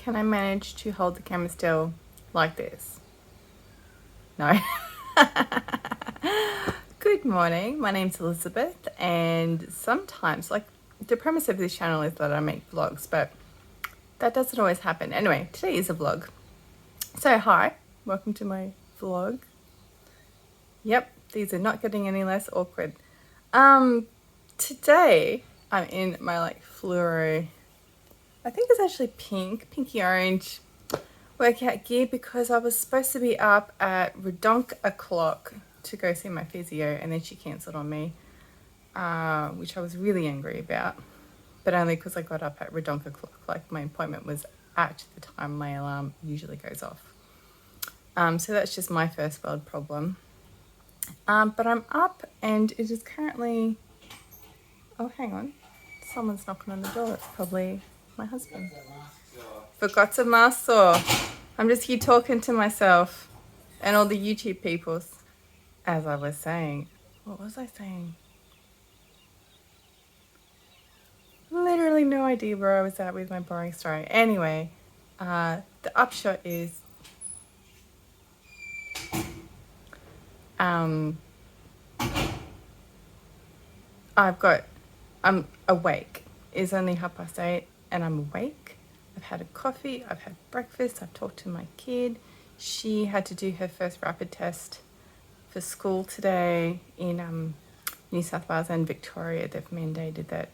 Can I manage to hold the camera still like this? No. Good morning, my name's Elizabeth, and sometimes, like, the premise of this channel is that I make vlogs, but that doesn't always happen. Anyway, today is a vlog. So hi, welcome to my vlog. Yep, these are not getting any less awkward. Today I'm in my like fluoro, I think it's actually pinky orange workout gear because I was supposed to be up at redonk o'clock to go see my physio, and then she cancelled on me, which I was really angry about, but only because I got up at redonk o'clock. Like, my appointment was at the time my alarm usually goes off. So that's just my first world problem. But I'm up and it is currently, oh hang on, someone's knocking on the door. It's probably my husband. Forgot to mask or I'm just here talking to myself and all the YouTube peoples. As I was saying, what was I saying? Literally no idea where I was at with my boring story. Anyway, the upshot is I'm awake. It's only 8:30 and I'm awake. I've had a coffee, I've had breakfast, I've talked to my kid. She had to do her first rapid test for school today in New South Wales and Victoria. They've mandated that,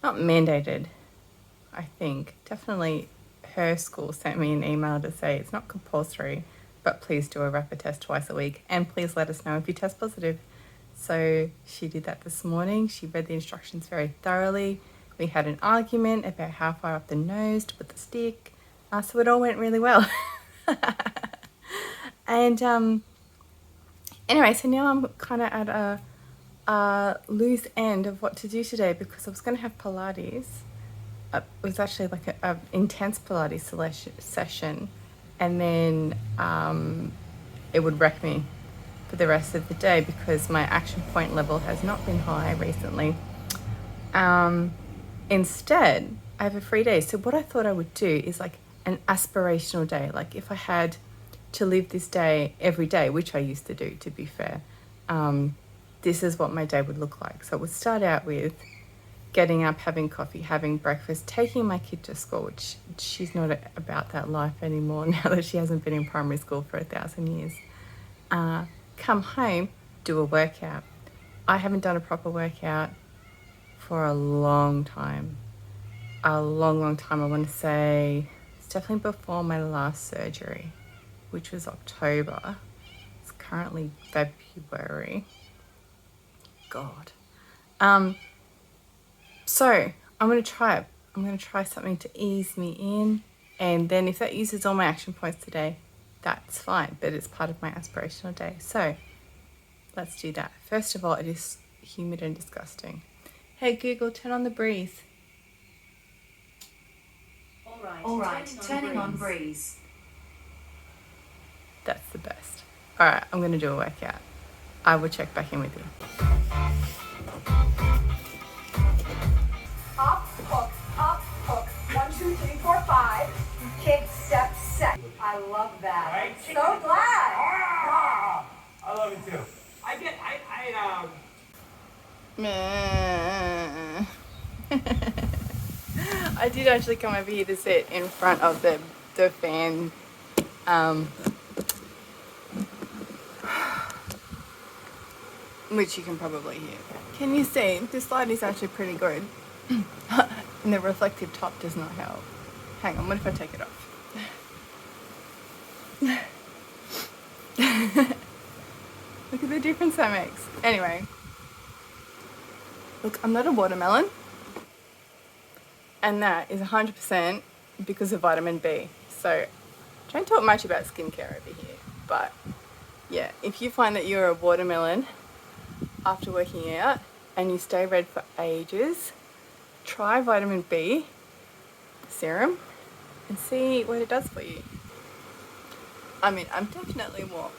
not mandated, I think. Definitely her school sent me an email to say it's not compulsory, but please do a rapid test twice a week and please let us know if you test positive. So she did that this morning. She read the instructions very thoroughly. We had an argument about how far up the nose to put the stick. So it all went really well. And anyway, so now I'm kind of at a loose end of what to do today because I was going to have Pilates. It was actually like a intense Pilates session, and then it would wreck me for the rest of the day because my action point level has not been high recently. Instead, I have a free day. So what I thought I would do is like an aspirational day. Like, if I had to live this day every day, which I used to do, to be fair, this is what my day would look like. So it would start out with getting up, having coffee, having breakfast, taking my kid to school, which she's not about that life anymore now that she hasn't been in primary school for 1,000 years. Come home, do a workout. I haven't done a proper workout for a long time. A long time. I want to say it's definitely before my last surgery, which was October. It's currently February. God. So I'm going to try it. I'm going to try something to ease me in, and then if that uses all my action points today, that's fine, but it's part of my aspirational day. So let's do that. First of all, it is humid and disgusting. Hey Google, turn on the breeze. All right, turning on breeze. That's the best. All right, I'm going to do a workout. I will check back in with you. Up, hook, 1, 2, 3, 4, 5, kick, step, set. I love that. Right? So glad. I love it too. Meh. I did actually come over here to sit in front of the fan, which you can probably hear. Can you see? This light is actually pretty good. And the reflective top does not help. Hang on, what if I take it off? Look at the difference that makes. Anyway. Look, I'm not a watermelon. And that is 100% because of vitamin B. So, I don't talk much about skincare over here. But, yeah, if you find that you're a watermelon after working out and you stay red for ages, try vitamin B serum and see what it does for you. I mean, I'm definitely warm.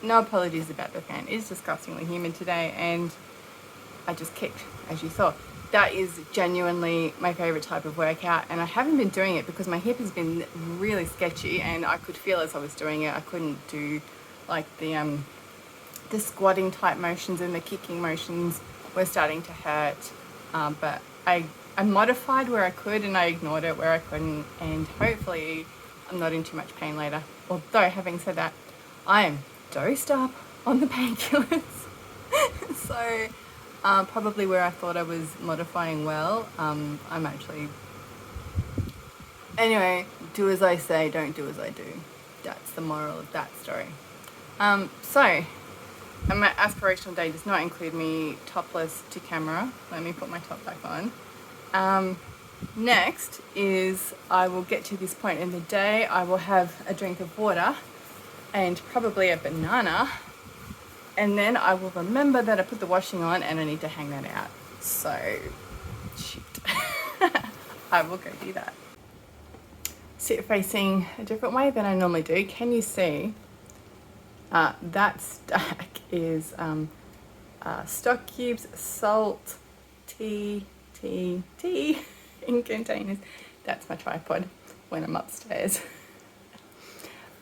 No apologies about the fan. It is disgustingly humid today, and I just kicked, as you saw. that is genuinely my favorite type of workout, and I haven't been doing it because my hip has been really sketchy, and I could feel as I was doing it I couldn't do like the squatting type motions, and the kicking motions were starting to hurt, but I modified where I could and I ignored it where I couldn't, and hopefully I'm not in too much pain later. Although having said that, I am dosed up on the painkillers. So probably where I thought I was modifying well, I'm actually... Anyway, do as I say, don't do as I do. That's the moral of that story. So, and my aspirational day does not include me topless to camera. Let me put my top back on. Next is I will get to this point in the day. I will have a drink of water and probably a banana, and then I will remember that I put the washing on and I need to hang that out. So, shit. I will go do that. Sit facing a different way than I normally do. Can you see? That stack is stock cubes, salt, tea in containers. That's my tripod when I'm upstairs.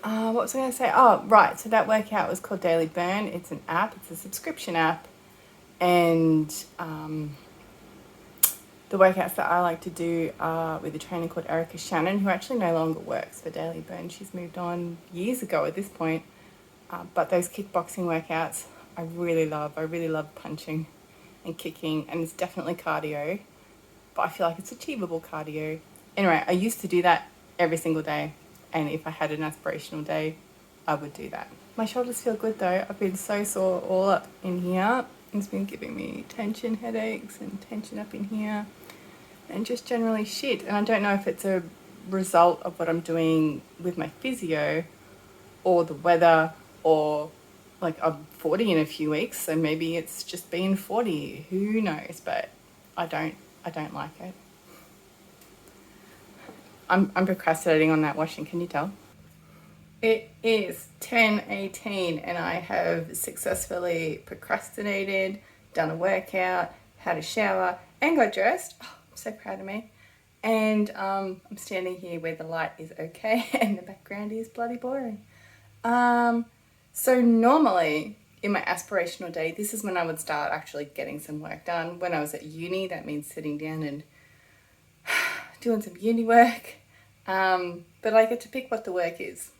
What was I going to say? Oh, right. So that workout was called Daily Burn. It's an app. It's a subscription app. And the workouts that I like to do are with a trainer called Erica Shannon, who actually no longer works for Daily Burn. She's moved on years ago at this point. But those kickboxing workouts I really love. I really love punching and kicking, and it's definitely cardio, but I feel like it's achievable cardio. Anyway, I used to do that every single day, and if I had an aspirational day, I would do that. My shoulders feel good though. I've been so sore all up in here. It's been giving me tension headaches and tension up in here, and just generally shit. And I don't know if it's a result of what I'm doing with my physio, or the weather, or like I'm 40 in a few weeks, so maybe it's just been 40. Who knows? But I don't like it. I'm procrastinating on that washing. Can you tell? It is 10:18 and I have successfully procrastinated, done a workout, had a shower, and got dressed. Oh, I'm so proud of me. And I'm standing here where the light is okay and the background is bloody boring. So normally in my aspirational day, this is when I would start actually getting some work done. When I was at uni, that means sitting down and doing some uni work. But I get to pick what the work is.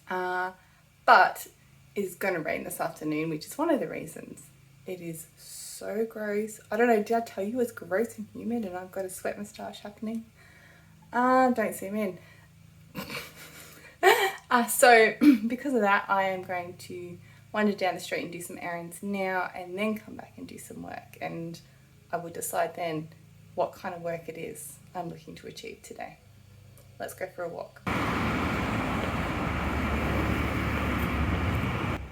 But it's going to rain this afternoon, which is one of the reasons. It is so gross. I don't know, did I tell you it's gross and humid and I've got a sweat moustache happening? Don't zoom in. So because of that, I am going to wander down the street and do some errands now, and then come back and do some work. And I will decide then what kind of work it is I'm looking to achieve today. Let's go for a walk.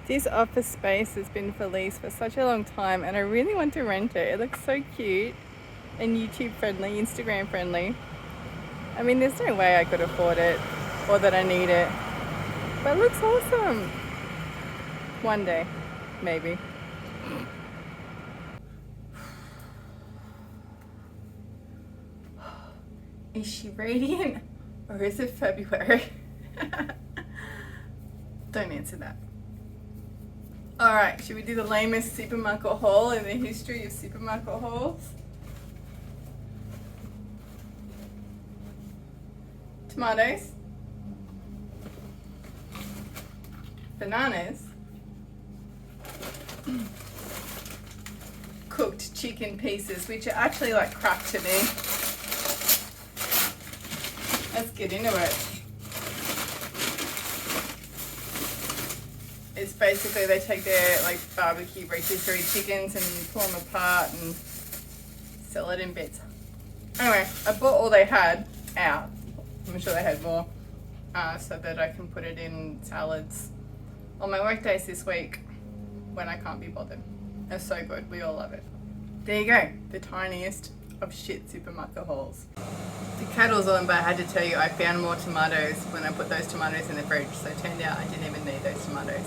This office space has been for lease for such a long time, and I really want to rent it. It looks so cute and YouTube friendly, Instagram friendly. I mean, there's no way I could afford it or that I need it, but it looks awesome. One day, maybe. Is she radiant or is it February? Don't answer that. Alright, should we do the lamest supermarket haul in the history of supermarket hauls? Tomatoes. Bananas. Cooked chicken pieces, which are actually like crap to me. Let's get into it. It's basically they take their like barbecue rotisserie chickens and pull them apart and sell it in bits. Anyway, I bought all they had out. I'm sure they had more, so that I can put it in salads on my work days this week when I can't be bothered. It's so good. We all love it. There you go. The tiniest of shit supermarket hauls. The kettle's on, but I had to tell you I found more tomatoes when I put those tomatoes in the fridge, so it turned out I didn't even need those tomatoes.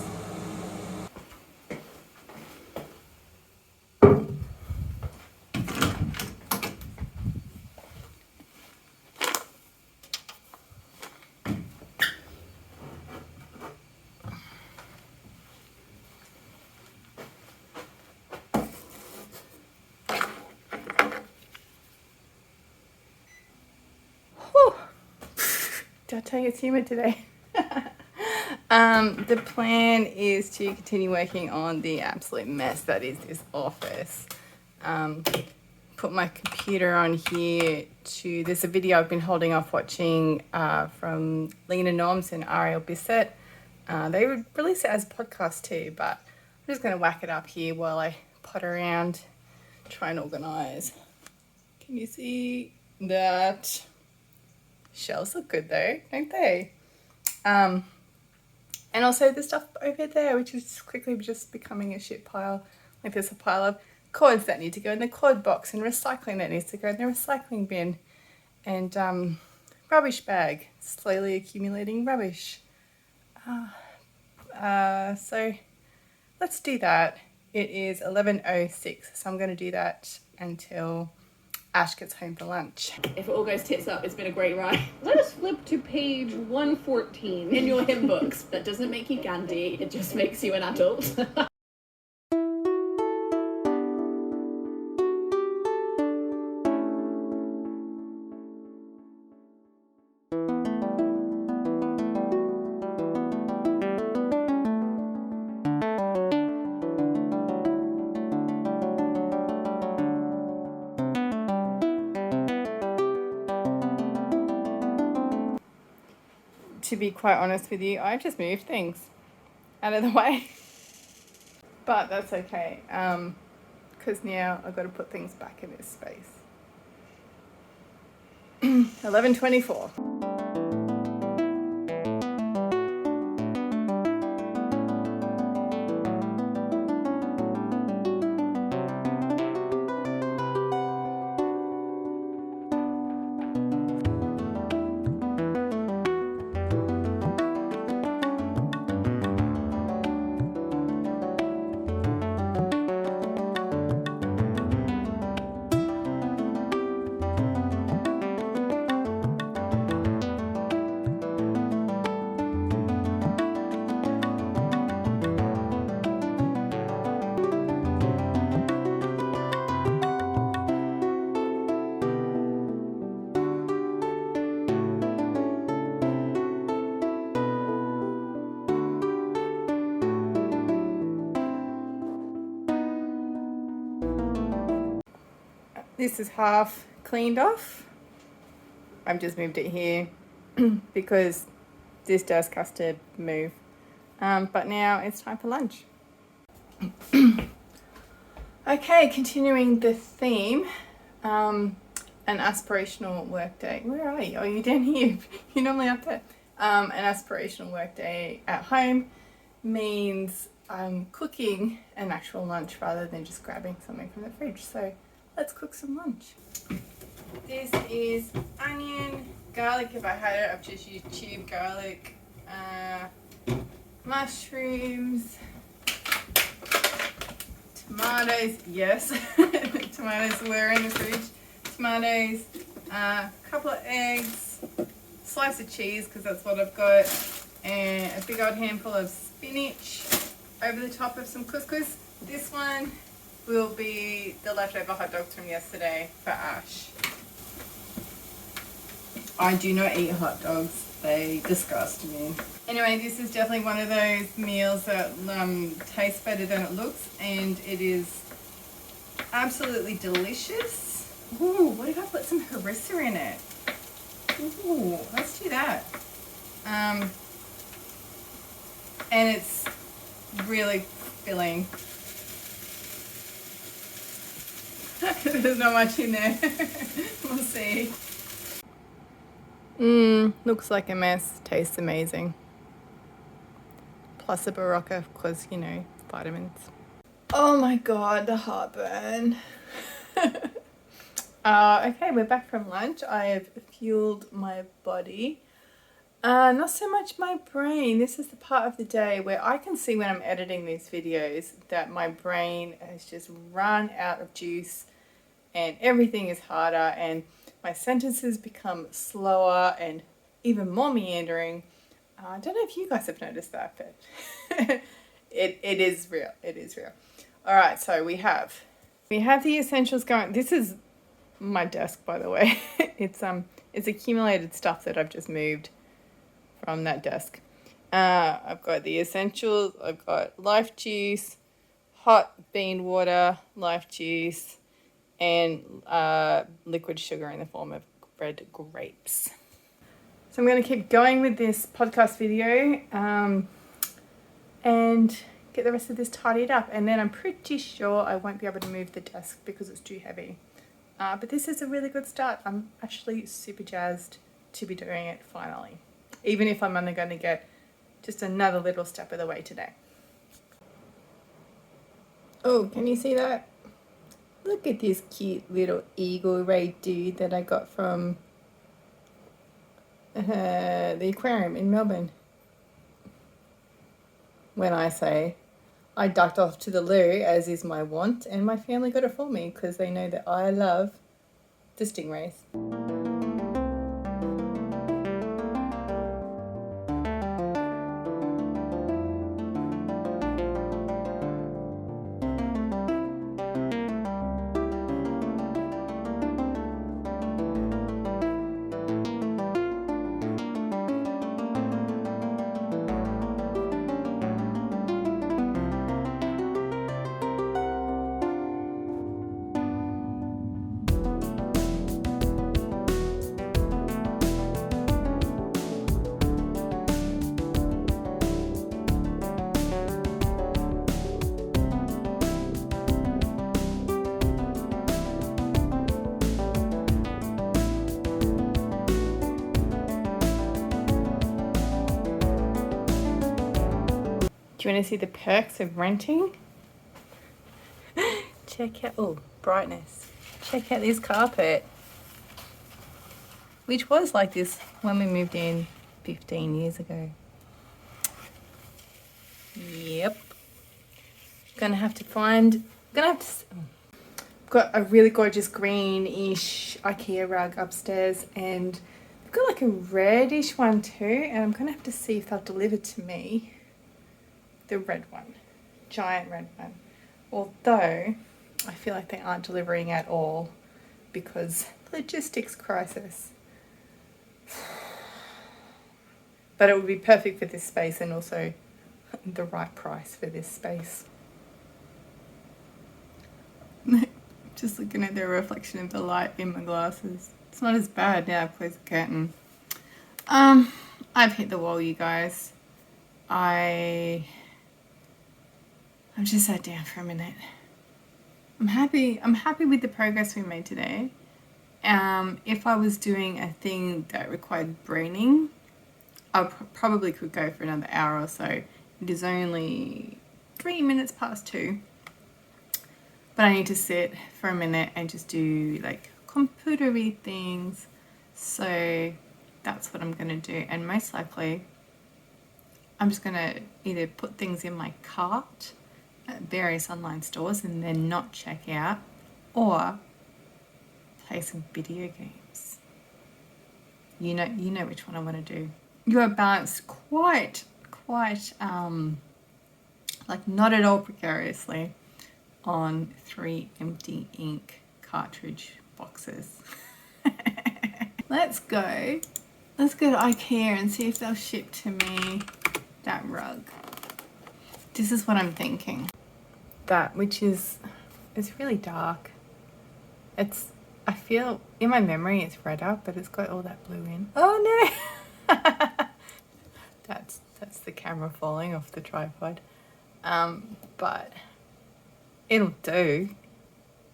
Did I tell you it's humid today? The plan is to continue working on the absolute mess that is this office. Put my computer on here to, there's a video I've been holding off watching from Lena Norms and Ariel Bissett. They would release it as a podcast too, but I'm just going to whack it up here while I potter around, try and organise. Can you see that? Shelves look good though, don't they? And also the stuff over there, which is quickly just becoming a shit pile. Like there's a pile of cords that need to go in the cord box and recycling that needs to go in the recycling bin. And rubbish bag, slowly accumulating rubbish. So let's do that. It is 11:06, so I'm going to do that until Ash gets home for lunch. If it all goes tits up, it's been a great ride. Let us flip to page 114 in your hymn books. That doesn't make you Gandhi, it just makes you an adult. To be quite honest with you, I've just moved things out of the way. But that's okay, because now I've got to put things back in this space. 11:24. This is half cleaned off. I've just moved it here because this desk has to move. But now it's time for lunch. Okay, continuing the theme, an aspirational work day. Where are you? Oh, you're down here. You're normally up there. An aspirational work day at home means I'm cooking an actual lunch rather than just grabbing something from the fridge. So let's cook some lunch. This is onion, garlic if I had it, I've just used tube garlic, mushrooms, tomatoes, yes, tomatoes were in the fridge, tomatoes, a couple of eggs, slice of cheese because that's what I've got, and a big old handful of spinach over the top of some couscous. This one will be the leftover hot dogs from yesterday for Ash. I do not eat hot dogs. They disgust me. Anyway, this is definitely one of those meals that tastes better than it looks, and it is absolutely delicious. Ooh, what if I put some harissa in it? Ooh, let's do that. And it's really filling. There's not much in there. We'll see. Looks like a mess. Tastes amazing. Plus a Barocca, because, you know, vitamins. Oh my god, the heartburn. Okay, we're back from lunch. I have fueled my body. Not so much my brain. This is the part of the day where I can see when I'm editing these videos that my brain has just run out of juice and everything is harder and my sentences become slower and even more meandering. I don't know if you guys have noticed that, but it is real. It is real. All right, so we have the essentials going. This is my desk, by the way. It's accumulated stuff that I've just moved from that desk. I've got the essentials. I've got life juice, hot bean water, life juice, and liquid sugar in the form of red grapes. So I'm going to keep going with this podcast video and get the rest of this tidied up, and then I'm pretty sure I won't be able to move the desk because it's too heavy. But this is a really good start. I'm actually super jazzed to be doing it finally, even if I'm only going to get just another little step of the way today. Oh, can you see that? Look at this cute little eagle ray dude that I got from the aquarium in Melbourne. When I say I ducked off to the loo, as is my wont, and my family got it for me because they know that I love the stingrays. Do you want to see the perks of renting? Check out, oh, brightness. Check out this carpet, which was like this when we moved in 15 years ago. Yep. Got a really gorgeous greenish IKEA rug upstairs, and I've got like a reddish one too, and I'm gonna have to see if they'll deliver to me the red one, giant red one. Although I feel like they aren't delivering at all because logistics crisis. But it would be perfect for this space and also the right price for this space. Just looking at the reflection of the light in my glasses. It's not as bad now I've closed the curtain. I've hit the wall, you guys. I've just sat down for a minute. I'm happy with the progress we made today. If I was doing a thing that required braining, I probably could go for another hour or so. It is only 3 minutes past 2. But I need to sit for a minute and just do like computery things. So that's what I'm going to do. And most likely, I'm just going to either put things in my cart at various online stores and then not check out, or play some video games. You know which one I want to do. You are balanced quite like not at all precariously on 3 empty ink cartridge boxes. Let's go to IKEA and see if they'll ship to me that rug. This is what I'm thinking. That, which is, it's really dark. I feel, in my memory it's redder, but it's got all that blue in. Oh no! That's the camera falling off the tripod. But it'll do.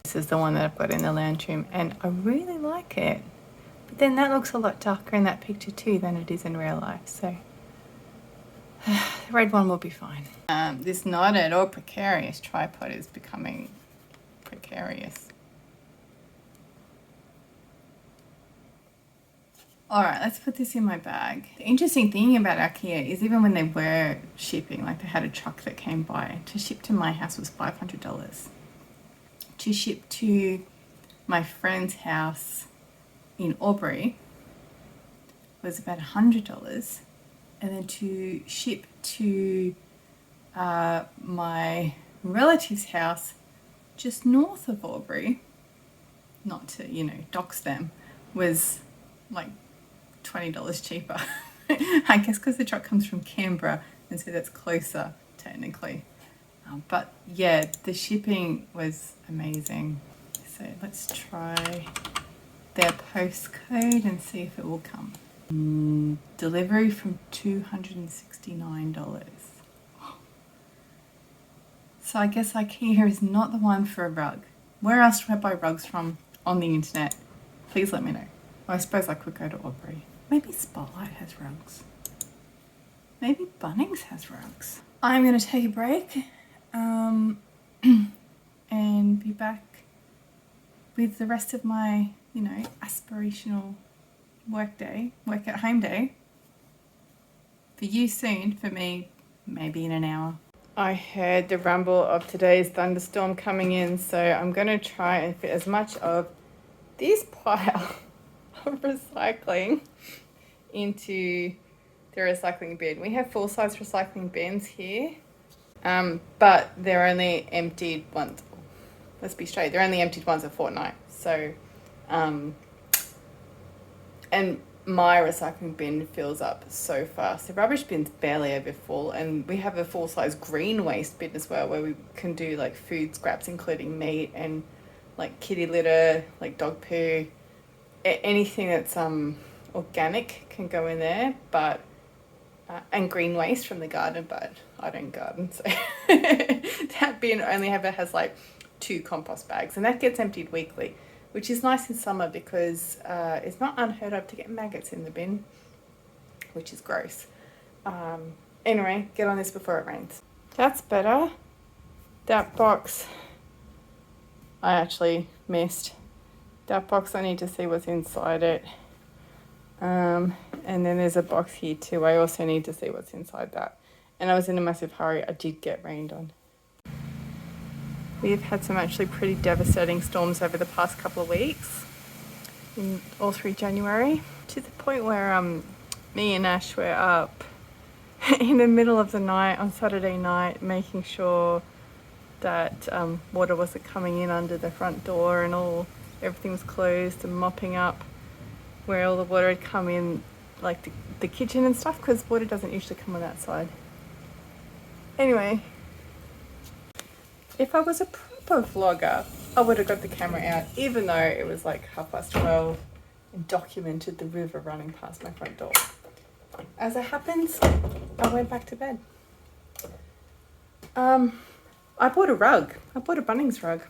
This is the one that I've got in the lounge room, and I really like it. But then that looks a lot darker in that picture too than it is in real life, so the red one will be fine. This not at all precarious tripod is becoming precarious. Alright, let's put this in my bag. The interesting thing about IKEA is even when they were shipping, like they had a truck that came by, to ship to my house was $500. To ship to my friend's house in Albury was about $100. And then to ship to my relative's house just north of Albury, not to, dox them, was like $20 cheaper. I guess because the truck comes from Canberra, and so that's closer technically. But yeah, the shipping was amazing. So let's try their postcode and see if it will come. Delivery from $269. So I guess IKEA is not the one for a rug. Where else do I buy rugs from on the internet? Please let me know. Well, I suppose I could go to Aubrey. Maybe Spotlight has rugs. Maybe Bunnings has rugs. I'm going to take a break and be back with the rest of my, aspirational work at home day. For you soon, for me, maybe in an hour. I heard the rumble of today's thunderstorm coming in, so I'm going to try and fit as much of this pile of recycling into the recycling bin. We have full-size recycling bins here, but they're only emptied once. Let's be straight, they're only emptied once a fortnight. So, and my recycling bin fills up so fast. The rubbish bin's barely ever full, and we have a full-size green waste bin as well, where we can do like food scraps, including meat and like kitty litter, like dog poo, anything that's organic can go in there, but and green waste from the garden, but I don't garden, so that bin only ever has like 2 compost bags, and that gets emptied weekly, which is nice in summer because it's not unheard of to get maggots in the bin, which is gross. Anyway, get on this before it rains. That's better. That box I actually missed. That box, I need to see what's inside it. And then there's a box here too. I also need to see what's inside that. And I was in a massive hurry. I did get rained on. We've had some actually pretty devastating storms over the past couple of weeks, all through January, to the point where me and Ash were up in the middle of the night on Saturday night, making sure that water wasn't coming in under the front door and everything was closed, and mopping up where all the water had come in, like the kitchen and stuff, because water doesn't usually come on that side. Anyway, if I was a proper vlogger, I would have got the camera out, even though it was like 12:30, and documented the river running past my front door. As it happens, I went back to bed. I bought a rug. I bought a Bunnings rug.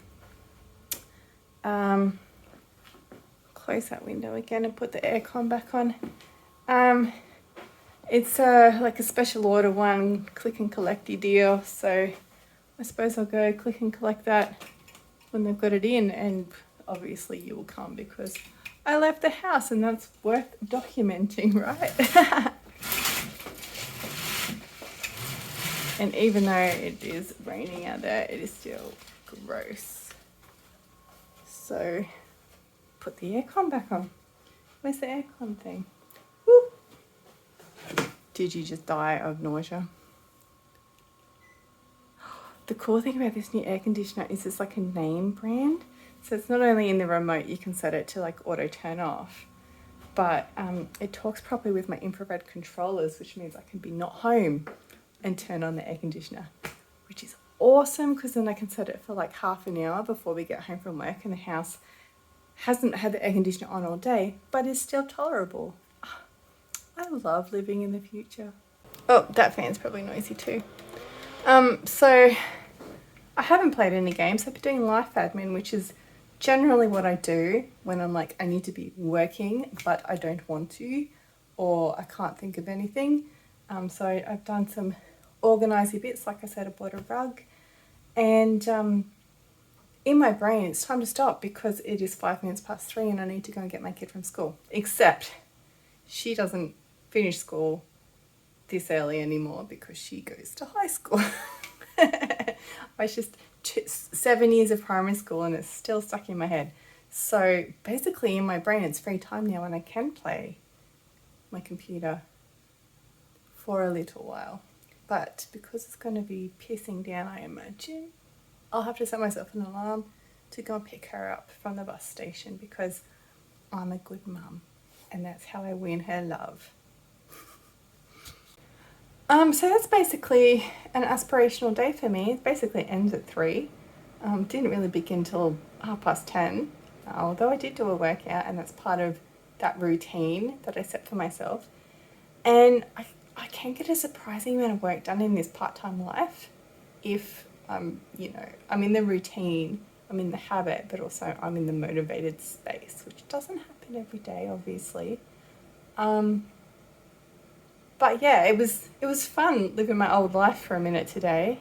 Close that window again and put the aircon back on. It's like a special order one, click and collecty deal, so I suppose I'll go click and collect that when they've got it in, and obviously you will come because I left the house, and that's worth documenting, right? And even though it is raining out there, it is still gross. So put the aircon back on. Where's the aircon thing? Whoop. Did you just die of nausea? The cool thing about this new air conditioner is it's like a name brand. So it's not only in the remote, you can set it to like auto turn off, but it talks properly with my infrared controllers, which means I can be not home and turn on the air conditioner, which is awesome because then I can set it for like half an hour before we get home from work, and the house hasn't had the air conditioner on all day, but is still tolerable. I love living in the future. Oh, that fan's probably noisy too. So I haven't played any games. I've been doing life admin, which is generally what I do when I'm like, I need to be working, but I don't want to, or I can't think of anything. So I've done some organising bits. Like I said, I bought a rug, and in my brain, it's time to stop because it is 3:05 and I need to go and get my kid from school. Except she doesn't finish school this early anymore because she goes to high school. It's just 7 years of primary school and it's still stuck in my head. So basically in my brain, it's free time now and I can play my computer for a little while. But because it's going to be pissing down, I imagine, I'll have to set myself an alarm to go and pick her up from the bus station because I'm a good mum and that's how I win her love. So that's basically an aspirational day for me. It basically ends at 3. Didn't really begin till 10:30, although I did do a workout, and that's part of that routine that I set for myself. And I can get a surprising amount of work done in this part-time life if I'm in the routine, I'm in the habit, but also I'm in the motivated space, which doesn't happen every day, obviously. But yeah, it was fun living my old life for a minute today,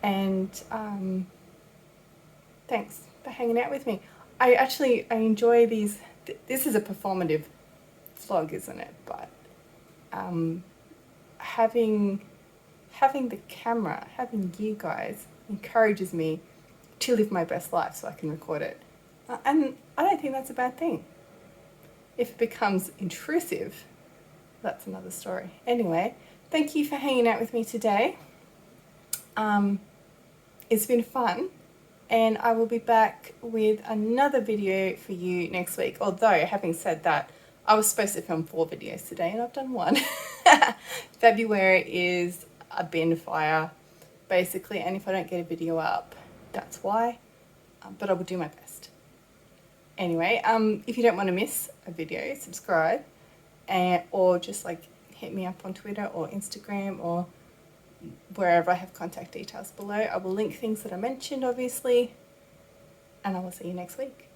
and thanks for hanging out with me. I enjoy these. This is a performative vlog, isn't it? But having the camera, having you guys encourages me to live my best life, so I can record it, and I don't think that's a bad thing. If it becomes intrusive, that's another story. Anyway, thank you for hanging out with me today. It's been fun, and I will be back with another video for you next week. Although, having said that, I was supposed to film 4 videos today and I've done 1. February is a bin fire, basically, and if I don't get a video up, that's why. But I will do my best. Anyway, if you don't want to miss a video, subscribe. Or just like hit me up on Twitter or Instagram or wherever I have contact details below. I will link things that I mentioned, obviously, and I will see you next week.